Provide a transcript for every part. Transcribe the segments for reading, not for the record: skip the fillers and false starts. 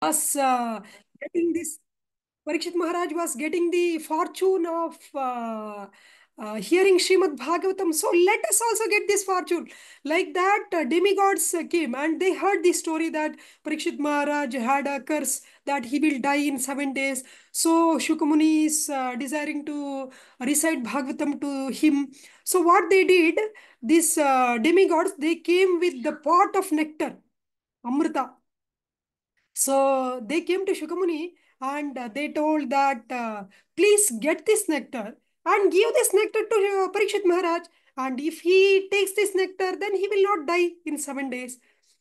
was getting this. Parikshit Maharaj was getting the fortune of hearing Srimad Bhagavatam. So let us also get this fortune. Like that, demigods came and they heard the story that Parikshit Maharaj had a curse that he will die in 7 days. So Shukamuni is desiring to recite Bhagavatam to him. So what they did, these demigods, they came with the pot of nectar, Amrita. So they came to Shukamuni and they told that please get this nectar and give this nectar to Parikshit Maharaj. And if he takes this nectar, then he will not die in 7 days.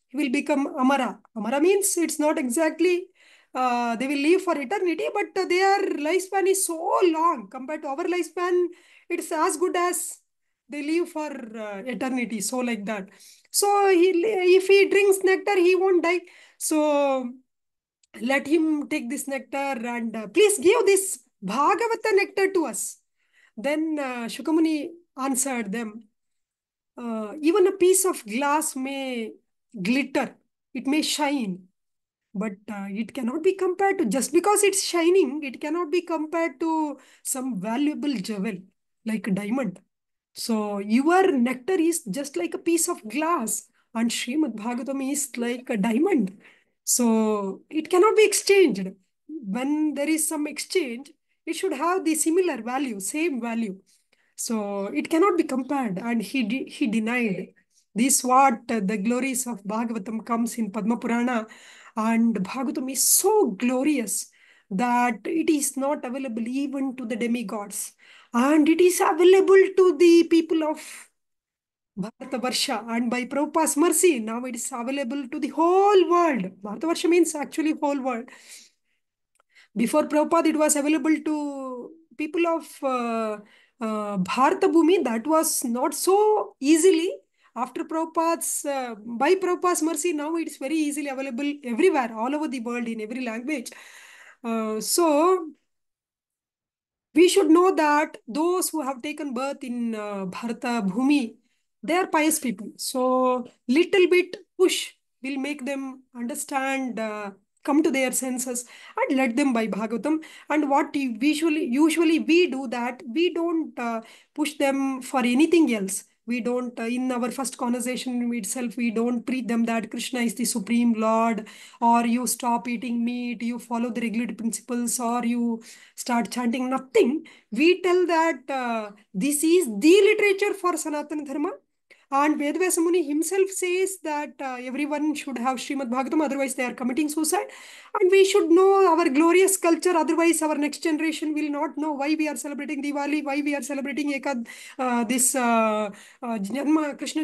He will become Amara. Amara means it's not exactly they will live for eternity, but their lifespan is so long compared to our lifespan. It's as good as they live for eternity. So like that. So if he drinks nectar, he won't die. So let him take this nectar and please give this Bhagavata nectar to us. Then Shukamuni answered them, even a piece of glass may glitter, it may shine, but it cannot be compared to, just because it's shining, it cannot be compared to some valuable jewel like a diamond. So your nectar is just like a piece of glass, and Srimad Bhagavatam is like a diamond. So it cannot be exchanged. When there is some exchange, it should have the similar value, same value. So it cannot be compared, and he denied. This what the glories of Bhagavatam comes in Padma Purana, and Bhagavatam is so glorious that it is not available even to the demigods, and it is available to the people of Bharatavarsha, and by Prabhupada's mercy, now it is available to the whole world. Bharatavarsha means actually whole world. Before Prabhupada, it was available to people of Bharata Bhumi. That was not so easily. After by Prabhupada's mercy, now it is very easily available everywhere, all over the world, in every language. So we should know that those who have taken birth in Bharata Bhumi, they are pious people. So little bit push will make them understand, come to their senses, and let them buy Bhagavatam. And what usually we do that, we don't push them for anything else. We don't, in our first conversation itself, we don't preach them that Krishna is the supreme Lord, or you stop eating meat, you follow the regulated principles, or you start chanting nothing. We tell that this is the literature for Sanatana Dharma. And Vedvyasa Muni himself says that everyone should have Srimad Bhagavatam, otherwise they are committing suicide. And we should know our glorious culture, otherwise our next generation will not know why we are celebrating Diwali, why we are celebrating Krishna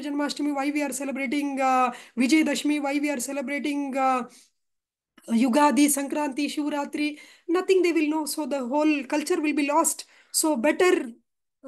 Janmashtami, why we are celebrating Vijay Dashmi, why we are celebrating Yugadi, Sankranti, Shivratri, nothing they will know. So the whole culture will be lost. So better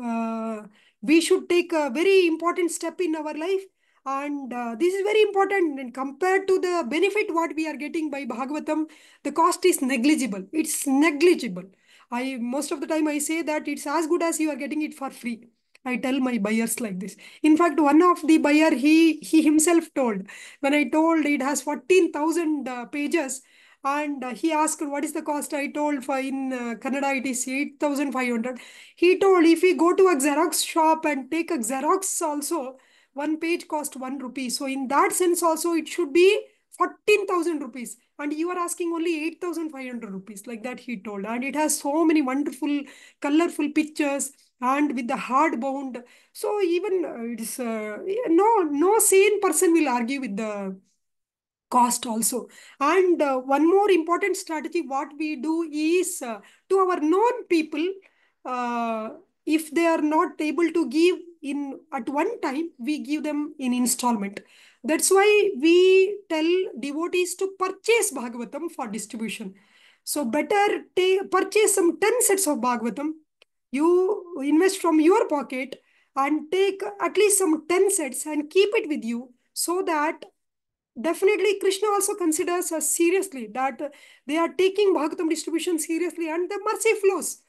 uh, we should take a very important step in our life. And this is very important. And compared to the benefit what we are getting by Bhagavatam, the cost is negligible. It's negligible. I most of the time I say that it's as good as you are getting it for free. I tell my buyers like this. In fact, one of the buyer he himself told, when I told it has 14,000 pages, and he asked what is the cost. I told for in Kannada it is 8,500. He told if we go to a Xerox shop and take a Xerox also, one page cost 1 rupee. So in that sense also it should be 14,000 rupees. And you are asking only 8,500 rupees. Like that he told. And it has so many wonderful, colorful pictures and with the hard bound. So even it's no sane person will argue with the cost also. And one more important strategy what we do is to our known people, uh, if they are not able to give in at one time, we give them in installment. That's why we tell devotees to purchase Bhagavatam for distribution. So better purchase some 10 sets of Bhagavatam. You invest from your pocket and take at least some 10 sets and keep it with you, so that definitely Krishna also considers us seriously, that they are taking Bhagavatam distribution seriously, and the mercy flows.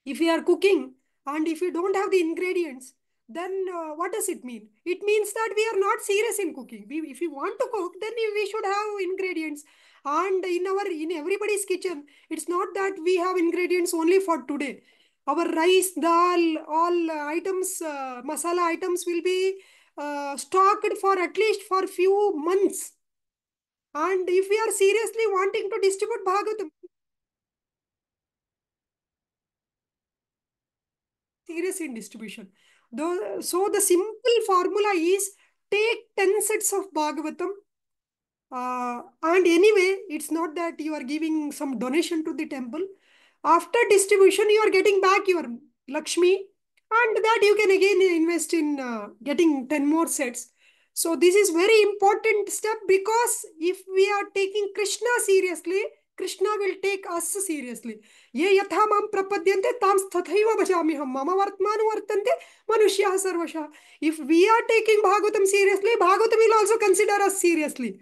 If we are cooking and if we don't have the ingredients, then what does it mean? It means that we are not serious in cooking. If we want to cook, then we should have ingredients. And in everybody's kitchen, it's not that we have ingredients only for today. Our rice, dal, all items, masala items will be stocked for at least for few months. And if we are seriously wanting to distribute Bhagavatam, serious in distribution. So the simple formula is take 10 sets of Bhagavatam. And anyway, it's not that you are giving some donation to the temple. After distribution, you are getting back your Lakshmi, and that you can again invest in getting 10 more sets. So this is very important step, because if we are taking Krishna seriously, Krishna will take us seriously. ये यथा माम प्रपद्यन्ते तां तथैव भजाम्यहम् मम वर्तमानो वर्तन्ते मनुष्याः सर्वशः. If we are taking Bhagavatam seriously, Bhagavatam will also consider us seriously.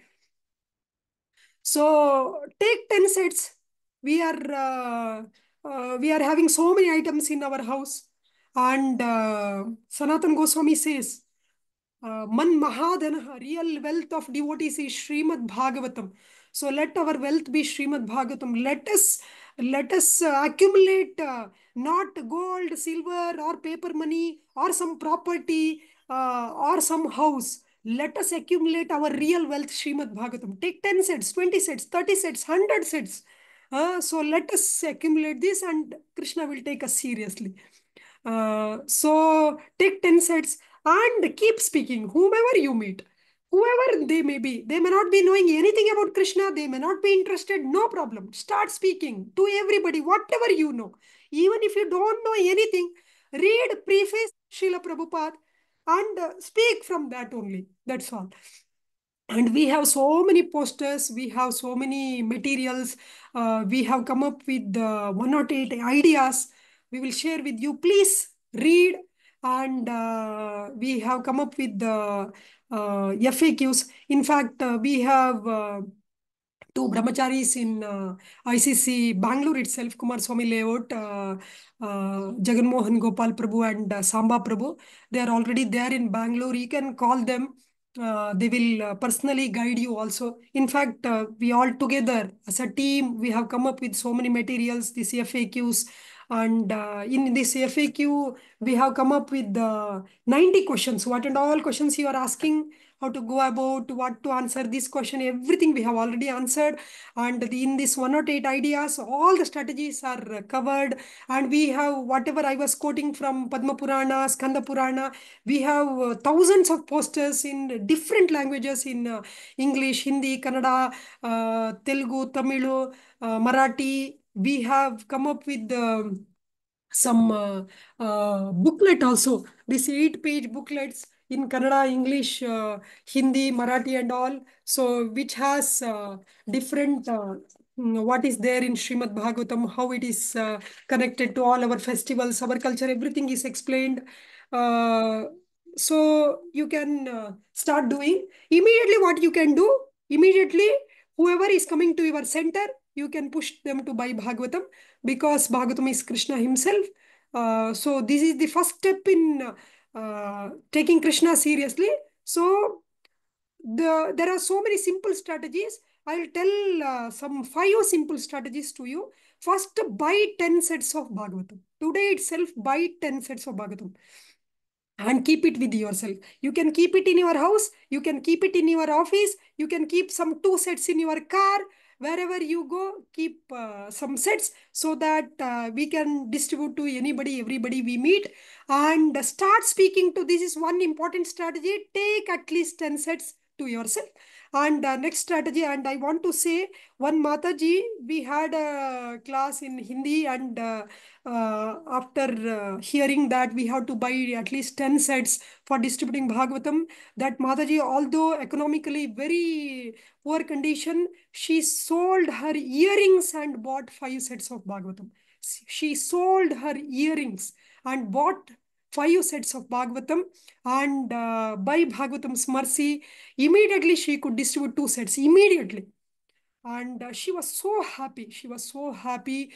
So take 10 sets. We are having so many items in our house. And Sanatan Goswami says, Man Mahadana, real wealth of devotees is Srimad Bhagavatam. So let our wealth be Srimad Bhagavatam. Let us accumulate not gold, silver, or paper money, or some property, or some house. Let us accumulate our real wealth, Srimad Bhagavatam. Take 10 sets, 20 sets, 30 sets, 100 sets. So let us accumulate this, and Krishna will take us seriously. So take 10 sets and keep speaking, whomever you meet, whoever they may be. They may not be knowing anything about Krishna, they may not be interested, no problem. Start speaking to everybody, whatever you know. Even if you don't know anything, read preface Srila Prabhupada and speak from that only. That's all. And we have so many posters, we have so many materials, we have come up with 108 ideas. We will share with you. Please read. And we have come up with the FAQs. In fact, we have two brahmacharis in ICC Bangalore itself, Kumar Swami Layout, Jagan Mohan Gopal Prabhu and Samba Prabhu. They are already there in Bangalore. You can call them. They will personally guide you also. In fact, we all together as a team, we have come up with so many materials, these FAQs. And in this FAQ, we have come up with 90 questions. What and all questions you are asking, how to go about, what to answer this question, everything we have already answered. And in this 108 ideas, all the strategies are covered. And we have whatever I was quoting from Padma Purana, Skanda Purana, we have thousands of posters in different languages, in English, Hindi, Kannada, Telugu, Tamilu, Marathi. We have come up with some booklet also. These 8-page booklets in Kannada, English, Hindi, Marathi, and all. So, which has different what is there in Srimad Bhagavatam, how it is connected to all our festivals, our culture, everything is explained. Uh, so you can start doing immediately. What you can do immediately, whoever is coming to your center, you can push them to buy Bhagavatam, because Bhagavatam is Krishna himself. So this is the first step in taking Krishna seriously. So there are so many simple strategies. I'll tell some 5 simple strategies to you. First, buy 10 sets of Bhagavatam. Today itself, buy 10 sets of Bhagavatam and keep it with yourself. You can keep it in your house, you can keep it in your office, you can keep some 2 sets in your car. Wherever you go, keep some sets, so that we can distribute to anybody, everybody we meet. And start speaking to, this is one important strategy. Take at least 10 sets to yourself. And next strategy, and I want to say, one Mataji, we had a class in Hindi, and after hearing that we have to buy at least 10 sets for distributing Bhagavatam, that Mataji, although economically very poor condition, she sold her earrings and bought 5 sets of Bhagavatam. She sold her earrings and bought 5 sets of Bhagavatam. And by Bhagavatam's mercy, immediately she could distribute 2 sets immediately. And she was so happy. She was so happy.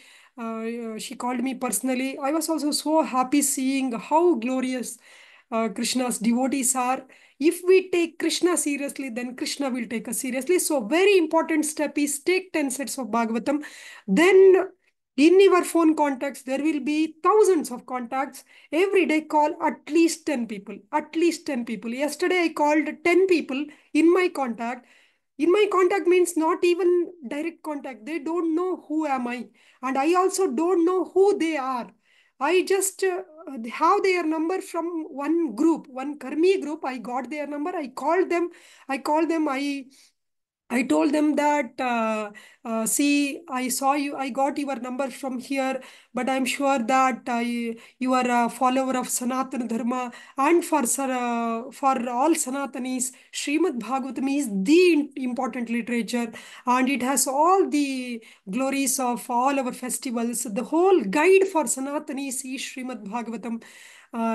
She called me personally. I was also so happy seeing how glorious Krishna's devotees are. If we take Krishna seriously, then Krishna will take us seriously. So very important step is take 10 sets of Bhagavatam. Then in your phone contacts, there will be thousands of contacts. Every day call at least 10 people. At least 10 people. Yesterday I called 10 people in my contact. In my contact means not even direct contact. They don't know who am I. And I also don't know who they are. I just have their number from one group, one Karmi group. I got their number. I called them. I called them. I told them that, see, I saw you, I got your number from here, but I'm sure that you are a follower of Sanatana Dharma, and for all Sanatanis, Srimad Bhagavatam is the important literature, and it has all the glories of all our festivals. The whole guide for Sanatanis is Srimad Bhagavatam,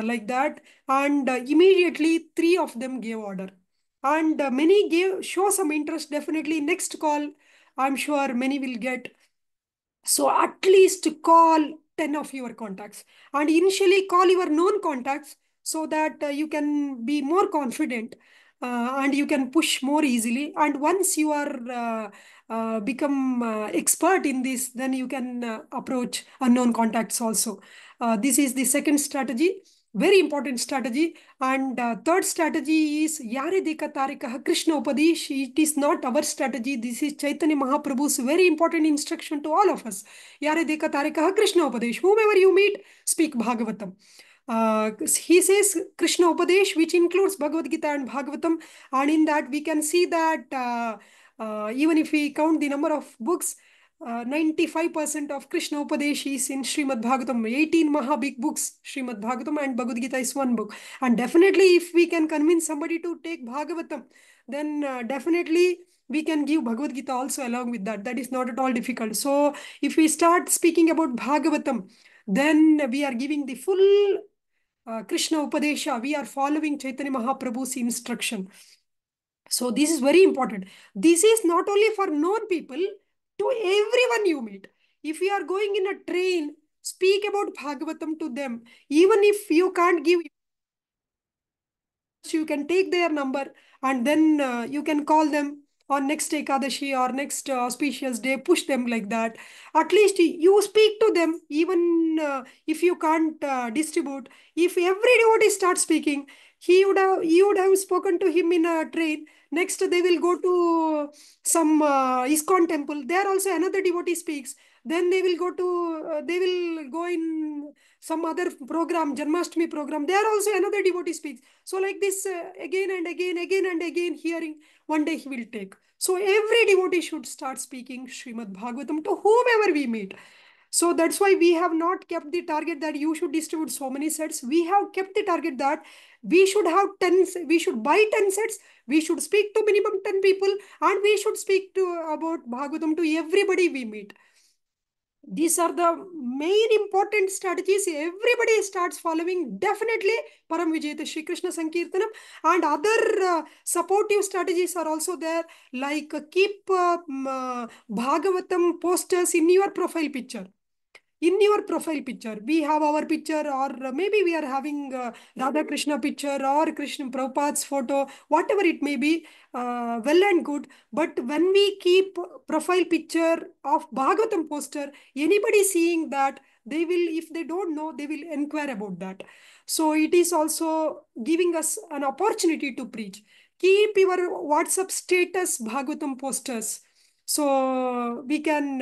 like that. And immediately, three of them gave order, and many gave show some interest. Definitely next call, I'm sure many will get. So at least call 10 of your contacts, and initially call your known contacts, so that you can be more confident, and you can push more easily. And once you are become expert in this, then you can approach unknown contacts also. This is the second strategy, very important strategy. And third strategy is Yare Deka Tarikaha Krishna Upadesh. It is not our strategy. This is Chaitanya Mahaprabhu's very important instruction to all of us. Yare Deka Tarikaha Krishna Upadesh. Whomever you meet, speak Bhagavatam. He says Krishna Upadesh, which includes Bhagavad Gita and Bhagavatam. And in that, we can see that even if we count the number of books, 95% of Krishna Upadesh is in Srimad Bhagavatam. 18 Maha big books, Srimad Bhagavatam, and Bhagavad Gita is one book. And definitely, if we can convince somebody to take Bhagavatam, then definitely we can give Bhagavad Gita also along with that. That is not at all difficult. So, if we start speaking about Bhagavatam, then we are giving the full Krishna Upadesha. We are following Chaitanya Mahaprabhu's instruction. So this is very important. This is not only for known people, to everyone you meet. If you are going in a train, speak about Bhagavatam to them. Even if you can't give, you can take their number, and then you can call them on next Ekadashi or next auspicious day, push them like that. At least you speak to them, even if you can't distribute. If every devotee starts speaking, you would have spoken to him in a train. Next, they will go to some ISKCON temple. There also another devotee speaks. Then they will go in some other program, Janmashtami program. There also another devotee speaks. So like this, again and again, hearing, one day he will take. So every devotee should start speaking Srimad Bhagavatam to whomever we meet. So that's why we have not kept the target that you should distribute so many sets. We have kept the target that we should have 10, we should buy 10 sets, we should speak to minimum 10 people, and we should speak to about Bhagavatam to everybody we meet. These are the main important strategies. Everybody starts following. Definitely, Param Vijayate Shri Krishna Sankirtanam, and other supportive strategies are also there. Like keep Bhagavatam posters in your profile picture. In your profile picture, we have our picture, or maybe we are having Radha Krishna picture or Krishna Prabhupada's photo, whatever it may be, well and good. But when we keep profile picture of Bhagavatam poster, anybody seeing that, they will, if they don't know, they will inquire about that. So it is also giving us an opportunity to preach. Keep your WhatsApp status Bhagavatam posters. So we can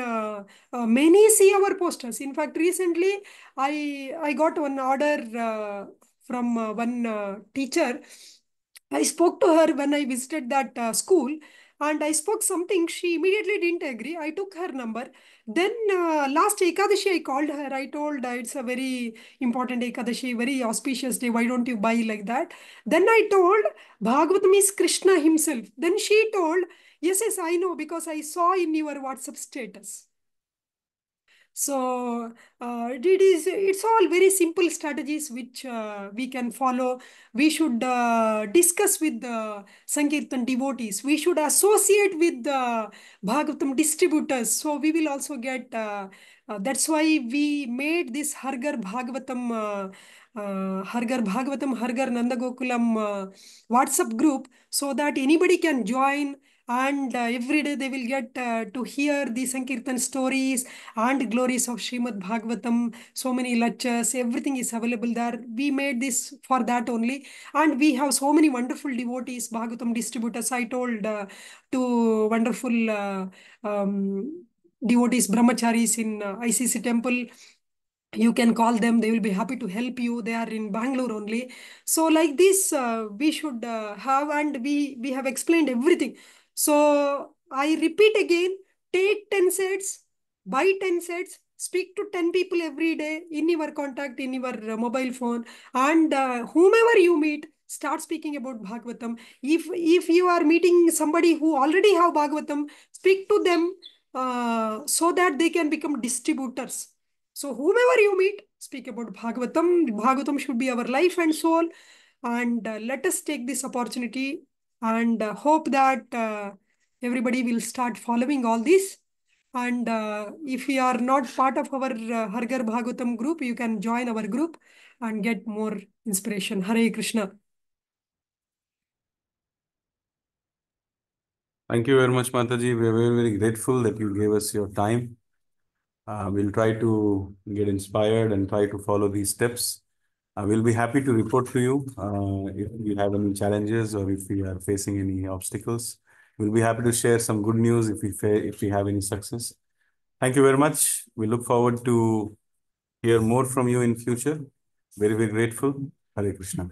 many see our posters. In fact, recently I got one order from one teacher. I spoke to her when I visited that school, and I spoke something. She immediately didn't agree. I took her number. Then last Ekadashi, I called her. I told her it's a very important Ekadashi, very auspicious day. Why don't you buy like that? Then I told Bhagavatam is Krishna himself. Then she told, yes, yes, I know because I saw in your WhatsApp status. So it's all very simple strategies which we can follow. We should discuss with the Sankirtan devotees. We should associate with the Bhagavatam distributors. So we will also get. That's why we made this Hargar Bhagavatam, Hargar Nandagokulam WhatsApp group, so that anybody can join, and every day they will get to hear the Sankirtan stories and glories of Srimad Bhagavatam. So many lectures, everything is available there. We made this for that only, and we have so many wonderful devotees, Bhagavatam distributors. I told two wonderful devotees, brahmacharis in ICC temple. You can call them, they will be happy to help you. They are in Bangalore only. So like this we should have, and we have explained everything. So I repeat again, take 10 sets, buy 10 sets, speak to 10 people every day in your contact, in your mobile phone, and whomever you meet, start speaking about Bhagavatam. If you are meeting somebody who already have Bhagavatam, speak to them so that they can become distributors. So whomever you meet, speak about Bhagavatam. Bhagavatam should be our life and soul. And let us take this opportunity and hope that everybody will start following all this. And if you are not part of our Hargar Bhagavatam group, you can join our group and get more inspiration. Hare Krishna. Thank you very much, Mataji. We are very, very grateful that you gave us your time. We'll try to get inspired and try to follow these steps. We'll be happy to report to you if we have any challenges or if we are facing any obstacles. We'll be happy to share some good news if we have any success. Thank you very much. We look forward to hear more from you in future. Very, very grateful. Hare Krishna.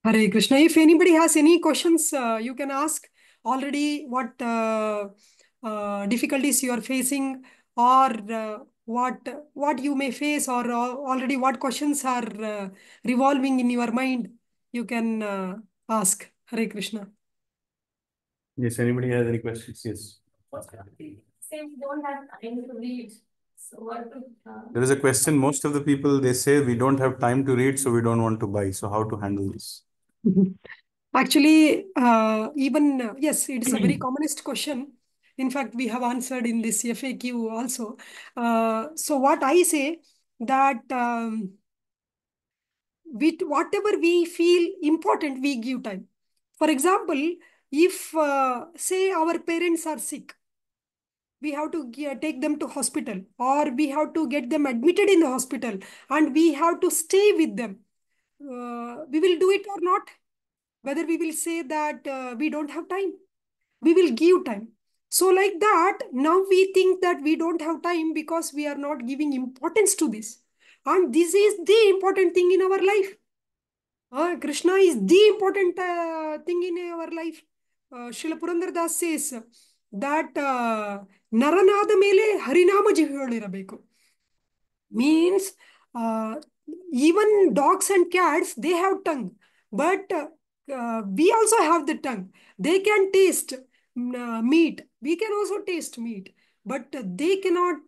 Hare Krishna. If anybody has any questions, you can ask already what difficulties you are facing, or what you may face, or already what questions are revolving in your mind. You can ask. Hare Krishna. Yes, anybody has any questions? Yes. Say we don't have time to read. So what There is a question. Most of the people, they say we don't have time to read, so we don't want to buy. So how to handle this? Actually, even yes, it is a very commonest question. In fact, we have answered in this FAQ also. So what I say, that with whatever we feel important, we give time. For example, if say our parents are sick, we have to take them to hospital, or we have to get them admitted in the hospital, and we have to stay with them. We will do it or not? Whether we will say that we don't have time, we will give time. So like that, now we think that we don't have time because we are not giving importance to this. And this is the important thing in our life. Krishna is the important thing in our life. Srila Purandar Das says that ನರನಾದ ಮೇಲೆ ಹರಿನಾಮ ಜಿಹ್ವೆಯೊಳಿರಬೇಕು. Means uh, even dogs and cats, they have tongue, but we also have the tongue. They can taste meat, we can also taste meat, but they cannot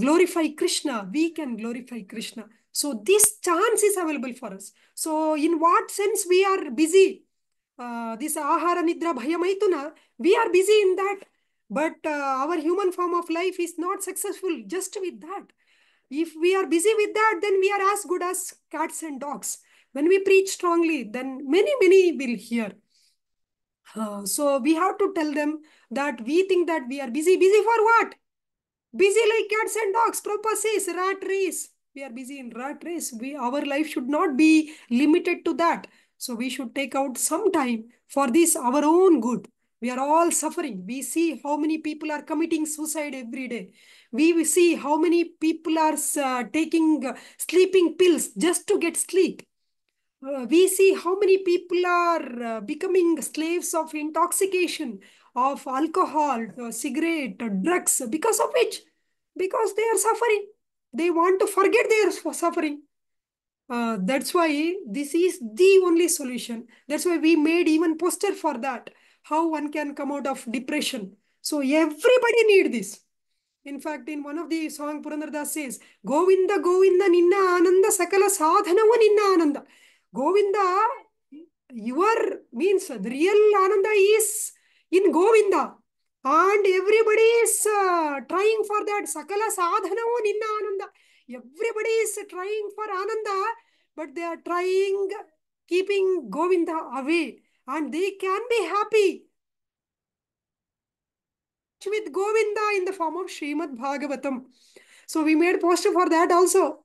glorify Krishna. We can glorify Krishna. So this chance is available for us. So in what sense we are busy? This ahara nidra bhayamaituna, we are busy in that, but our human form of life is not successful just with that. If we are busy with that, then we are as good as cats and dogs. When we preach strongly, then many will hear. So we have to tell them that we think that we are busy. Busy for what? Busy like cats and dogs. Prabhupada says rat race. We are busy in rat race. Our life should not be limited to that. So we should take out some time for this, our own good. We are all suffering. We see how many people are committing suicide every day. We see how many people are taking sleeping pills just to get sleep. We see how many people are becoming slaves of intoxication, of alcohol, cigarette, drugs. Because of which? Because they are suffering. They want to forget their suffering. That's why this is the only solution. That's why we made even poster for that. How one can come out of depression. So everybody need this. In fact, in one of the song, Purandardas says, Govinda, Govinda, Ninna Ananda, Sakala Sadhanava Ninna Ananda. Govinda, your means the real Ananda is in Govinda. And everybody is trying for that. Sakala Sadhanava Ninna Ananda. Everybody is trying for Ananda, but they are trying, keeping Govinda away. And they can be happy with Govinda in the form of Srimad Bhagavatam. So we made poster for that also.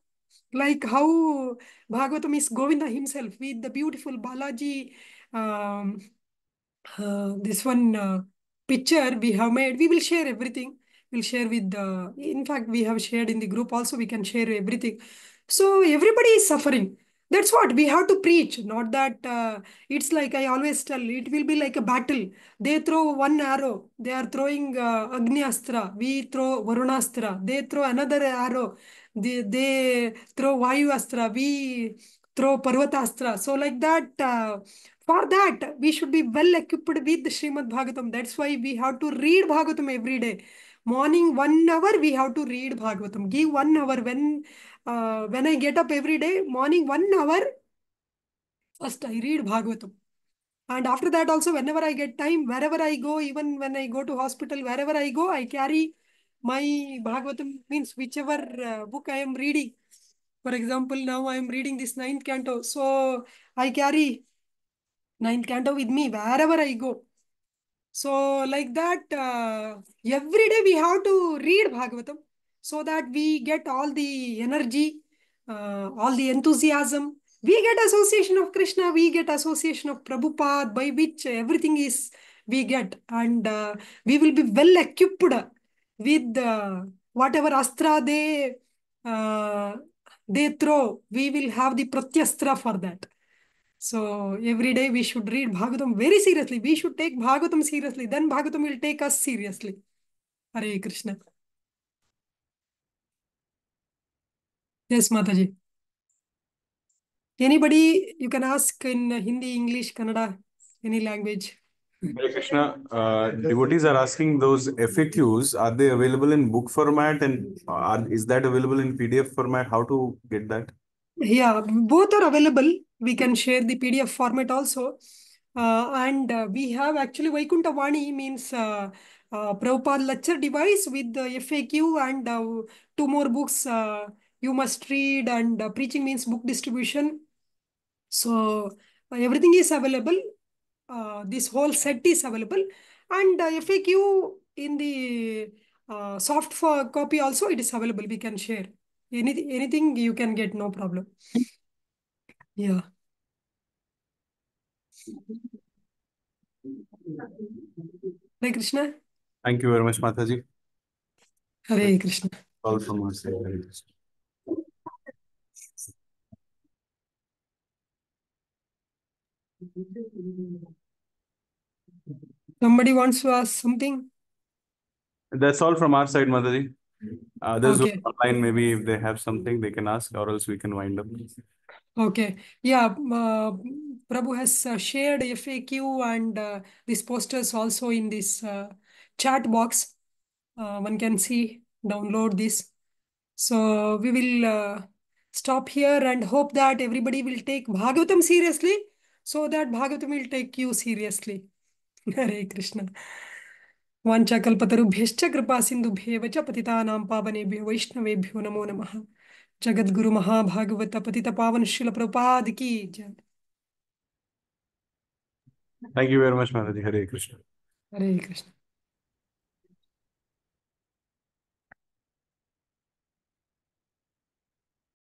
Like how Bhagavatam is Govinda himself with the beautiful Balaji, um, this one picture we have made. We will share everything. We'll share with the, in fact, we have shared in the group also. We can share everything. So everybody is suffering. That's what we have to preach. Not that it's like I always tell, it will be like a battle. They throw one arrow. They are throwing Agni Astra. We throw Varunastra. They throw another arrow. They throw Vayu Astra. We throw Parvatastra. So like that, for that, we should be well equipped with Srimad Bhagavatam. That's why we have to read Bhagavatam every day. Morning 1 hour we have to read Bhagavatam. Give 1 hour when I get up every day. Morning 1 hour first I read Bhagavatam. And after that also, whenever I get time, wherever I go, even when I go to hospital, wherever I go, I carry my Bhagavatam, means whichever book I am reading. For example, now I am reading this ninth canto. So I carry ninth canto with me wherever I go. So like that, every day we have to read Bhagavatam so that we get all the energy, all the enthusiasm. We get association of Krishna, we get association of Prabhupada, by which everything is we get. And we will be well equipped with whatever astra they throw. We will have the pratyastra for that. So every day we should read Bhagavatam very seriously. We should take Bhagavatam seriously. Then Bhagavatam will take us seriously. Hare Krishna. Yes, Mataji. Anybody, you can ask in Hindi, English, Kannada, any language. Hare Krishna, devotees are asking those FAQs, are they available in book format and is that available in PDF format? How to get that? Yeah, both are available. We can share the PDF format also. And we have actually Vaikuntha Vani, means Prabhupada lecture device with the FAQ and 2 more books you must read, and preaching means book distribution. So everything is available. This whole set is available, and FAQ in the soft for copy also it is available. We can share anything you can get, no problem. Yeah. Hare Krishna. Thank you very much, Mataji. Hare Krishna. All from our side. Hare Krishna. Somebody wants to ask something? That's all from our side, Mataji. Others Okay. online, maybe if they have something, they can ask, or else we can wind up. Okay. Yeah. Prabhu has shared FAQ and these posters also in this chat box. One can see, download this. So we will stop here and hope that everybody will take Bhagavatam seriously, so that Bhagavatam will take you seriously. Hare Krishna. वाञ्छाकल्पतरुभ्यश्च कृपा सिन्धुभ्येव च पतितानां पावनेभ्यो वैष्णवेभ्यो नमो नमः. जगद्गुरु महाभागवत पतित पावन श्रील प्रभुपाद की जय. Thank you very much, Mataji. Hare Krishna. Hare Krishna.